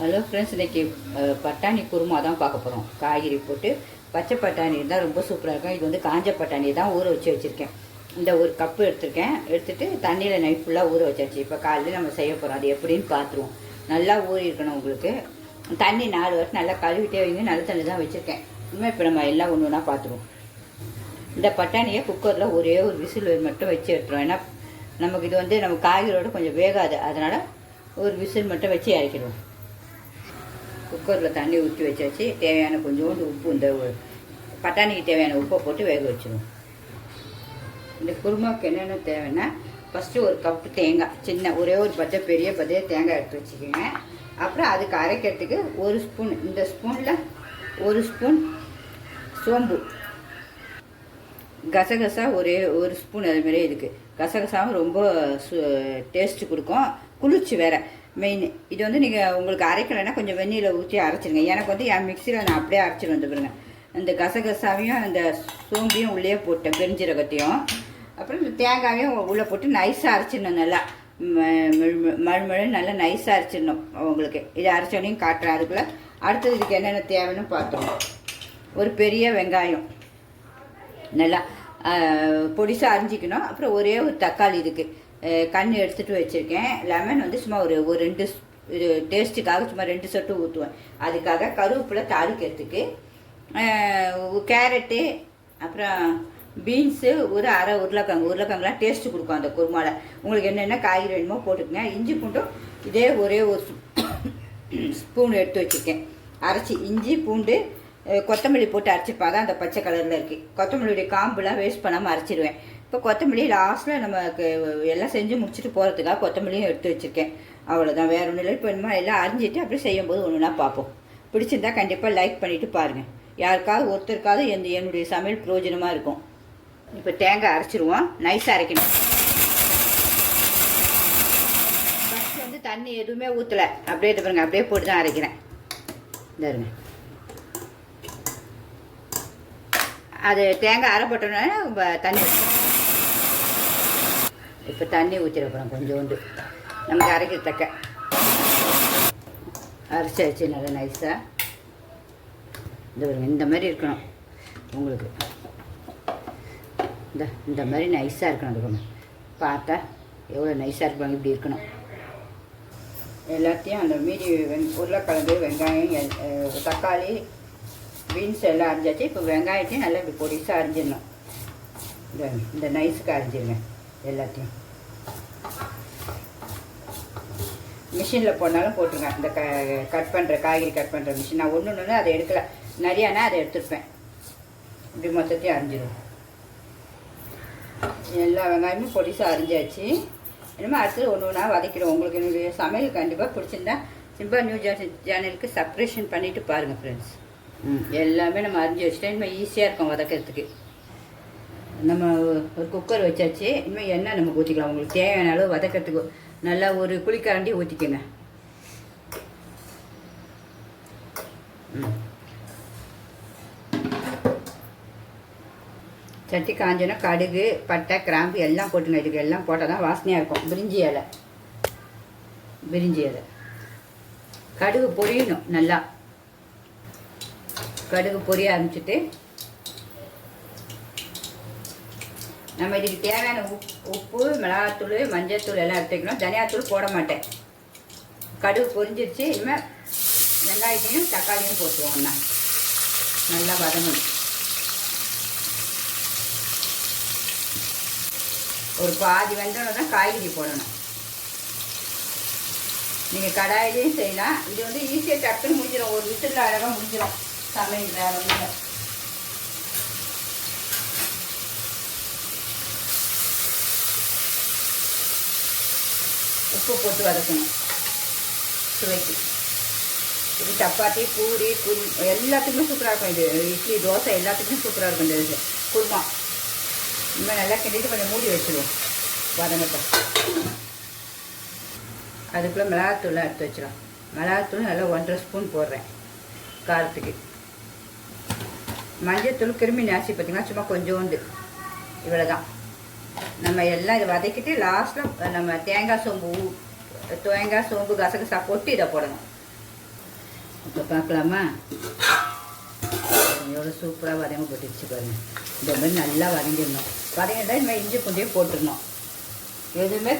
Hello friends, இன்றைக்கி பட்டாணி குருமா தான் பார்க்க போகிறோம். காய்கறி போட்டு பச்சை பட்டாணி இருந்தால் ரொம்ப சூப்பராக இருக்கும். இது வந்து காஞ்ச பட்டாணி தான் ஊற வச்சு வச்சுருக்கேன். இந்த ஒரு கப்பு எடுத்துகிட்டு தண்ணியில் நைட் ஃபுல்லாக ஊற வச்சாச்சு. இப்போ காலையில் நம்ம செய்ய போகிறோம். அது எப்படின்னு பார்த்துருவோம். நல்லா ஊறி இருக்கணும். உங்களுக்கு தண்ணி 4 வருஷம் நல்லா கழுவிட்டே வைங்க. நல்ல தண்ணி தான் வச்சுருக்கேன். இனிமேல் இப்போ நம்ம எல்லாம் ஒன்று ஒன்றா பார்த்துருவோம். இந்த பட்டாணியை குக்கரில் ஒரே ஒரு விசில் மட்டும் வச்சு எடுத்துருவோம். ஏன்னா நமக்கு இது வந்து நம்ம காய்கறியோடு கொஞ்சம் வேகாது. அதனால் ஒரு விசில் மட்டும் வச்சு இறக்கிடுவோம். குக்கரில் தண்ணி ஊற்றி வச்சாச்சு. தேவையான கொஞ்சோண்டு உப்பு, இந்த பட்டாணிக்கு தேவையான உப்பை போட்டு வேக வச்சிடுவோம். இந்த குருமாவுக்கு என்னென்ன தேவைன்னா, ஃபஸ்ட்டு ஒரு கப்பு தேங்காய், சின்ன ஒரே ஒரு பெரிய தேங்காய் எடுத்து வச்சுக்கோங்க. அப்புறம் அதுக்கு அரைக்கிறதுக்கு ஒரு ஸ்பூன், இந்த ஸ்பூனில் ஒரு ஸ்பூன் சோம்பு, கசகசா ஒரு ஸ்பூன். அதுமாரி இதுக்கு கசகசாவும் ரொம்ப டேஸ்ட்டு கொடுக்கும், குளிர்ச்சி வேறு மெயின். இது வந்து நீங்கள் உங்களுக்கு அரைக்கலைன்னா கொஞ்சம் வெந்நீரில் ஊற்றி அரைச்சிடுங்க. எனக்கு வந்து என் மிக்சியில் நான் அப்படியே அரைச்சிட்டு வந்துடுங்க. இந்த கசகசாவையும் அந்த சோம்பையும் உள்ளே போட்டேன், பெருஞ்சீரகத்தையும். அப்புறம் இந்த தேங்காயும் உள்ளே போட்டு நைஸாக அரைச்சிடணும். நல்லா மழு நல்லா நைஸாக அரைச்சிடணும். உங்களுக்கு இதை அரைச்சோனையும் காட்டுறேன். அதுக்குள்ளே அடுத்தது இதுக்கு என்னென்ன தேவைன்னு பார்த்துருவோம். ஒரு பெரிய வெங்காயம் நல்லா பொடிசாக அரிஞ்சிக்கணும். அப்புறம் ஒரே ஒரு தக்காளி இதுக்கு கண் எடுத்துகிட்டு வச்சுருக்கேன். லெமன் வந்து சும்மா ஒரு 2 இது டேஸ்ட்டுக்காக சும்மா 2 சொட்டு ஊற்றுவேன். அதுக்காக கருவேப்பிலை தாளிக்கிறதுக்கு, கேரட்டு, அப்புறம் பீன்ஸு, ஒரு அரை உருளைக்கிழங்குலாம் டேஸ்ட்டு கொடுக்கும் அந்த குருமாவில். உங்களுக்கு என்னென்ன காய்கறி வேணுமோ போட்டுக்கங்க. இஞ்சி பூண்டும் இதே ஒரே ஒரு ஸ்பூன் எடுத்து வச்சுருக்கேன். அரைச்சி இஞ்சி பூண்டு கொத்தமல்லி போட்டு அரைச்சிப்பாங்க. அந்த பச்சை கலரில் இருக்குது. கொத்தமல்லியுடைய காம்புலாம் வேஸ்ட் பண்ணாமல் அரைச்சிடுவேன். இப்போ கொத்தமல்லி லாஸ்ட்டில் நமக்கு எல்லாம் செஞ்சு முடிச்சுட்டு போகிறதுக்காக கொத்தமல்லியும் எடுத்து வச்சுருக்கேன். அவ்வளோதான், வேறு ஒன்றும் இல்லை. இப்போ என்னமோ எல்லாம் அரிஞ்சிட்டு அப்படியே செய்யும்போது ஒன்றுனா பார்ப்போம். பிடிச்சிருந்தா கண்டிப்பாக லைக் பண்ணிவிட்டு பாருங்கள். யாருக்காவது ஒருத்தருக்காவது என்னுடைய சமையல் பிரயோஜனமாக இருக்கும். இப்போ தேங்காய் அரைச்சிடுவோம். நைஸாக அரைக்கணும். ஃபஸ்ட்டு வந்து தண்ணி எதுவுமே ஊற்றலை, அப்படியே பாருங்க, அப்படியே போட்டு தான் அரைக்கிறேன். இதாருங்க, அது தேங்காய் அரை போட்டோன்னா தண்ணி. இப்போ தண்ணி ஊற்றிடப்போம் கொஞ்சோண்டு, நமக்கு அரைக்கிறத்தக்க. அரைச்சாச்சு நல்லா நைஸாக. இந்த மாதிரி இருக்கணும் உங்களுக்கு. இந்த மாதிரி நைஸாக இருக்கணும். அது பார்த்தா எவ்வளோ நைஸாக இருப்பாங்க, இப்படி இருக்கணும். எல்லாத்தையும் அந்த மீதி உருளைக்கிழங்கு, வெங்காயம், தக்காளி, பீன்ஸ் எல்லாம் அரிஞ்சாச்சு. இப்போ வெங்காயத்தையும் நல்லா இப்படி பொடிசாக அரிஞ்சிடணும். இந்த நைஸுக்கு அரிஞ்சிருங்க எல்லாத்தையும். மிஷினில் போனாலும் போட்டுருங்க. இந்த காய்கறி கட் பண்ணுற மிஷின். நான் ஒன்று அதை எடுக்கலை, நிறையானா அதை எடுத்துருப்பேன். இப்படி மொத்தத்தையும் அரிஞ்சிடும். எல்லா வெங்காயமும் பொடிசாக அரிஞ்சாச்சு. இனிமேல் அடுத்தது ஒன்று ஒன்றா வதக்கிடும். உங்களுக்கு என்னுடைய சமையல் கண்டிப்பாக பிடிச்சிருந்தா சிம்பா நியூ சேனலுக்கு சப்ஸ்கிரைப் பண்ணிவிட்டு பாருங்கள் ஃப்ரெண்ட்ஸ். எல்லாமே நம்ம அரிஞ்சு வச்சுட்டோம். இனிமேல் ஈஸியாக இருக்கும் வதக்கிறதுக்கு. நம்ம ஒரு குக்கர் வச்சாச்சு. இனிமேல் எண்ணெய் நம்ம ஊற்றிக்கலாம். உங்களுக்கு தேவையான அளவு வதக்கிறதுக்கு நல்லா ஒரு குழிக்கரண்டி ஊற்றிக்கோங்க. சட்டி காஞ்சோன்னா கடுகு, பட்டை, கிராம்பு எல்லாம் போட்டுங்க. இதுக்கு எல்லாம் போட்டால் தான் வாசனையாக இருக்கும். பிரிஞ்சி இலை கடுகு பொரியணும். நல்லா கடுகு பொரிய ஆரம்பிச்சுட்டு நம்ம இதுக்கு தேவையான உப்பு, மிளகாத்தூள், மஞ்சள்தூள் எல்லாம் எடுத்துக்கணும். தனியாத்தூள் போட மாட்டேன். கடுகு பொரிஞ்சிருச்சு. இனிமேல் வெங்காயத்தையும் தக்காளியும் போட்டுருவோம்னா நல்லா வதங்கணும். ஒரு பாதி வெந்தோன்னு தான் காய்கறி போடணும். நீங்கள் கடாயிலையும் செய்யலாம். இது வந்து ஈஸியாக டக்குன்னு முடிஞ்சிடும். ஒரு விசில் அழகாக முடிஞ்சிடும் சமையல். வேறு ஒன்றும் உப்பு போட்டு வதக்கணும் சுவைக்கு. இது சப்பாத்தி, பூரி, எல்லாத்துக்குமே சூப்பராக இருக்கும். இது இட்லி, தோசை எல்லாத்துக்குமே சூப்பராக இருக்கும் இந்த குருமா. இனிமேல் நல்லா கிண்டிட்டு கொஞ்சம் மூடி வச்சுருவோம் வதங்கத்தை. அதுக்குள்ளே மிளகாத்தூள்லாம் எடுத்து வச்சிடும். மிளகாத்தூள் நல்லா 1.5 ஸ்பூன் போடுறேன் காரத்துக்கு. மஞ்சள் கிருமி நாசி பார்த்திங்கன்னா சும்மா கொஞ்சோண்டு, இவ்வளோ தான். நம்ம எல்லாம் இதை வதக்கிட்டு லாஸ்ட்டில் நம்ம தேங்காய் சோம்பு கசகசா போட்டு இதை போடணும். இப்போ பார்க்கலாமா? எவ்வளோ சூப்பராக வதங்க போட்டுச்சு பாருங்கள். இந்த மாதிரி நல்லா வதங்கிடணும். வதங்கிட்டா இந்த மாதிரி இஞ்சி பூண்டையும் போட்டுடணும். எதுவுமே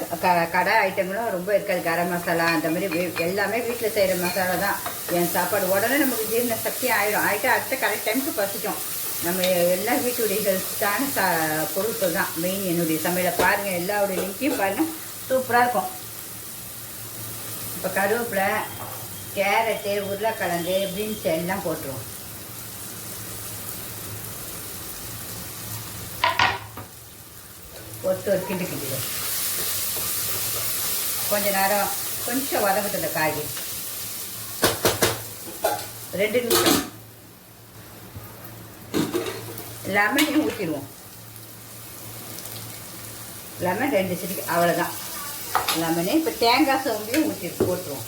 கடை ஐட்டங்களும் ரொம்ப இருக்காது. கரம் மசாலா அந்த மாதிரி எல்லாமே வீட்டில் செய்கிற மசாலா தான். என் சாப்பாடு உடனே நமக்கு ஜீரண சக்தி ஆகிட்டு அடுத்த கரெக்ட் டைமுக்கு பசிக்கும். நம்ம எல்லா வீட்டுடைய ஹெல்த்தான பொருட்கள் தான் மெயின் என்னுடைய சமையலை பாருங்கள். எல்லாருடைய லிங்க்கையும் பாருங்கள், சூப்பராக இருக்கும். இப்போ கருவேப்பிலை, கேரட்டு, உருளைக்கிழங்கு, பீன்ஸ் எல்லாம் போட்டுருவோம். ஒரு கிண்டு கிண்டிடும். கொஞ்ச நேரம் கொஞ்சம் வதங்கட்டுல காய்கறி 2 நிமிஷம். லெமனையும் ஊற்றிடுவோம். லெமன் 2 சிட்டிக்கு அவ்வளோதான். லெமனு இப்போ தேங்காய் சோம்பையும் போட்டுருவோம்.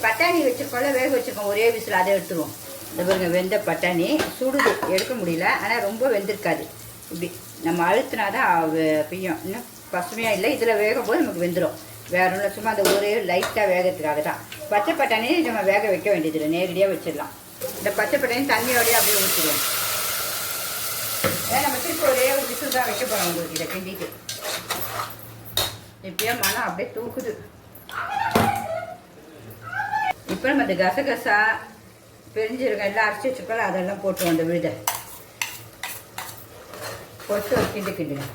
பட்டாணி வச்சுருக்கோம்ல, வேக வச்சுருக்கோம் ஒரே விசில், அதை எடுத்துருவோம். இந்த பாருங்க, வெந்த பட்டாணி சுடுது, எடுக்க முடியல. ஆனால் ரொம்ப வெந்திருக்காது. இப்படி நம்ம அழுத்தினா தான் பெய்யும். இன்னும் பசுமையாக இல்லை. இதில் வேகும் போது நமக்கு வெந்துடும். வேற ஒன்றும், சும்மா அந்த ஒரே லைட்டாக வேகிறதுக்காக தான். பச்சை பட்டாணி நம்ம வேக வைக்க வேண்டியதில்லை, நேரடியாக வச்சிடலாம். இந்த பச்சை பட்டாணி தண்ணியோடய அப்படியே ஊற்றிடுவோம். ஏன்னா நம்ம திருப்பி ஒரே ஒரு விசில் தான் வைக்க போகிறோம். உங்களுக்கு இதை கிண்டிட்டு இப்பயே மனம் அப்படியே தூக்குது. இப்போ நம்ம இந்த கசகசா, பெருஞ்சீரகம் எல்லாம் அரைச்சி வச்சுக்கோல, அதெல்லாம் போட்டுருவோம். அந்த விழுதை போட்டு ஒரு கிண்டுங்க.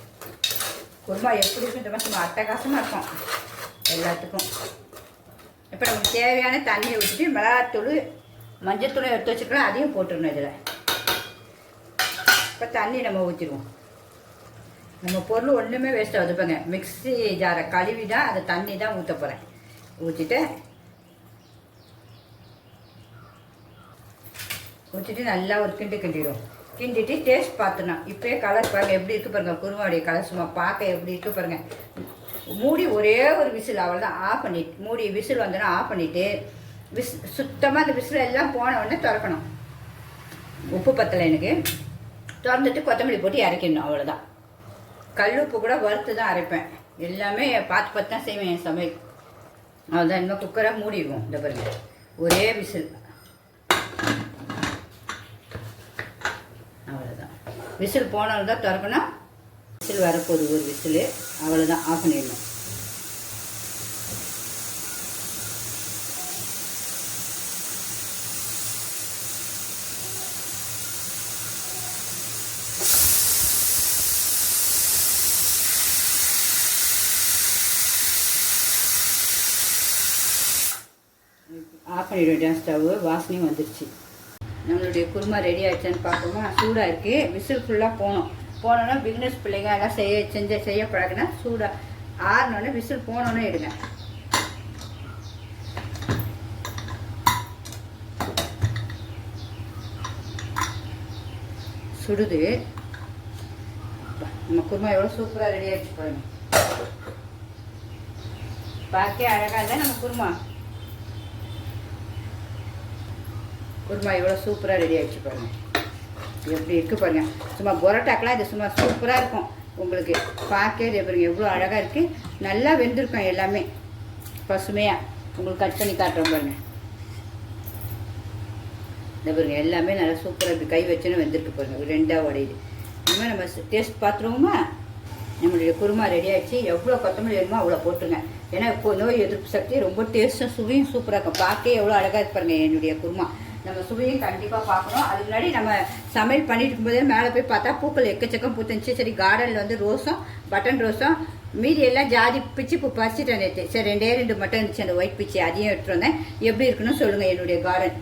குருமா எப்படி இருக்கும் இந்த மாதிரி சும்மா அட்டகாசமாக இருக்கும் எல்லாத்துக்கும். இப்போ நமக்கு தேவையான தண்ணியை ஊற்றிட்டு மிளகாத்தூள், மஞ்சத்தூளும் எடுத்து வச்சுக்கலாம், அதையும் போட்டுடணும் இதில். இப்போ தண்ணி நம்ம ஊற்றிடுவோம். நம்ம பொருள் ஒன்றுமே வேஸ்ட் ஆகுது. பாருங்க, மிக்ஸி ஜாரை கழுவி தான் அதை தண்ணி தான் ஊற்ற போகிறேன். ஊற்றிட்டு நல்லா ஒரு கிண்டிடுவோம். கிண்டிட்டு டேஸ்ட் பார்த்துனா இப்போயே கலர் பாருங்கள் எப்படி இருக்குது பாருங்கள். குருமாவுடைய கலர் சும்மா பார்க்க எப்படி இருக்குது பாருங்கள். மூடி ஒரே ஒரு விசில், அவள் தான் ஆஃப் பண்ணிட்டு, மூடி விசில் வந்தோன்னா ஆஃப் பண்ணிவிட்டு சுத்தமாக அந்த விசில் எல்லாம் போன உடனே திறக்கணும். உப்பு பத்தலை எனக்கு, திறந்துட்டு கொத்தமல்லி போட்டு இறக்கிடணும், அவ்வளோதான். கல் உப்பு கூட வறுத்து தான் அரைப்பேன். எல்லாமே பார்த்து தான் செய்வேன் என் சமையல். அவ்வளோதான். இன்னும் குக்கரை மூடிடுவோம். இந்த பாருங்க, ஒரே விசில், அவ்வளோதான். விசில் போனது தான் திறக்கணும். விசில் வரப்போகுது, ஒரு விசில், அவ்வளோதான். ஆஃப் பண்ணிடணும். ஆஃப் பண்ணிவிட்டேன். ஸ்டவ்வு வாசனையும் வந்துடுச்சு. நம்மளுடைய குருமா ரெடி ஆகிடுச்சான்னு பார்ப்போமா? சூடாக இருக்குது. விசில் ஃபுல்லாக போனோன்னா பிகினர்ஸ் பிள்ளைங்க எல்லாம் செய்ய பழகுனா சூடாக ஆறினோடனே விசில் போனோன்னே எடுங்க. சுடுது. நம்ம குருமா எவ்வளோ சூப்பராக ரெடி ஆகிடுச்சு பாருங்க. பார்க்க அழகாக இல்லை நம்ம குருமா எவ்வளோ சூப்பராக ரெடி ஆகிடுச்சு பாருங்க. எப்படி இருக்குது பாருங்கள். சும்மா பரோட்டாக்கெலாம் இது சும்மா சூப்பராக இருக்கும். உங்களுக்கு பார்க்க இது பாருங்க எவ்வளோ அழகாக இருக்குது. நல்லா வெந்திருக்கும் எல்லாமே பசுமையாக. உங்களுக்கு கட் பண்ணி காட்டுறோம் பாருங்கள். இந்த பாருங்க எல்லாமே நல்லா சூப்பராக இருக்குது. கை வச்சுன்னு வெந்திருக்கு பாருங்கள், ரெண்டாக உடையுது. இனிமேல் நம்ம டேஸ்ட் பார்த்துருவோமா? நம்மளுடைய குருமா ரெடி ஆகிடுச்சு. எவ்வளோ கொத்தமல்லி வேணுமோ அவ்வளோ போட்டுருங்க. ஏன்னா இப்போ நோய் எதிர்ப்பு சக்தி ரொம்ப டேஸ்ட்டும் சுவையும் சூப்பராக இருக்கும். பார்க்கவே எவ்வளோ அழகாக இருப்பாருங்க என்னுடைய குருமா. நம்ம சுவையும் கண்டிப்பாக பார்க்கணும். அதுக்கு முன்னாடி நம்ம சமையல் பண்ணிட்டு இருக்கும்போதே மேலே போய் பார்த்தா பூக்கள் எக்கச்சக்கம் பூத்துச்சு. சரி, கார்டனில் வந்து ரோஸும் பட்டன் ரோஸும் மீதி எல்லாம் ஜாதி பிச்சு பூ பறிச்சுட்டேன் நேற்று. சரி, 2 மட்டும் இருந்துச்சு அந்த ஒயிட் பிச்சு, அதையும் எடுத்துகிட்டு வந்தேன். எப்படி இருக்குன்னு சொல்லுங்கள் என்னுடைய கார்டன்.